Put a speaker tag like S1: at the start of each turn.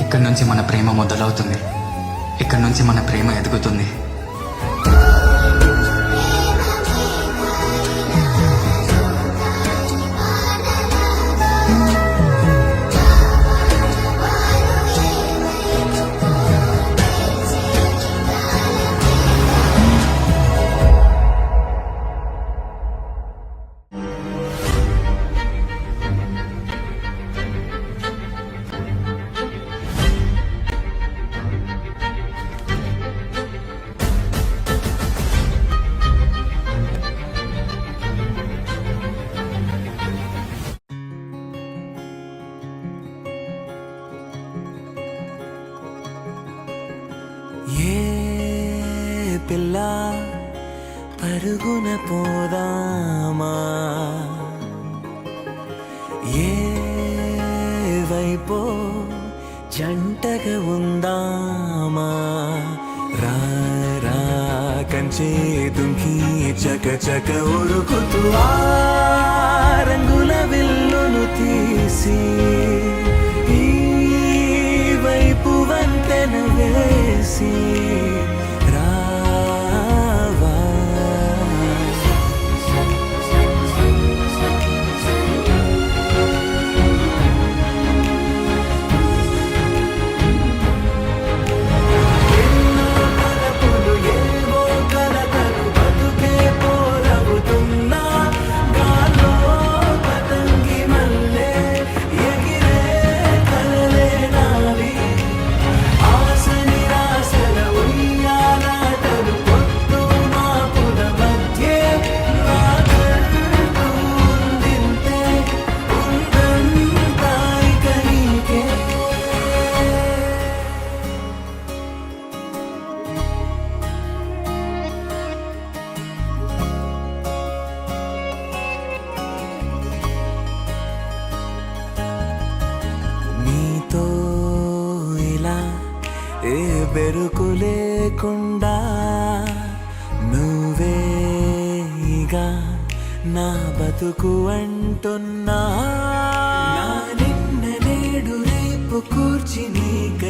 S1: ఇక్కడి నుంచి మన ప్రేమ మొదలవుతుంది, ఇక్కడి నుంచి మన ప్రేమ ఎదుగుతుంది.
S2: పిల్ల పరుగున పోదామా, ఏ వైపో జంటగా ఉందామా, రా రా కంచే దుంకి చక చక ఉరుకుతూ ఆ రంగుల విల్లును తీసి ఈ వైపు వంతెన వేసి ఏ బెరుకు లేకుండా నువ్వేగా నా బతుకు అంటున్నా, నిన్న నేడు రేపు కూర్చి నీక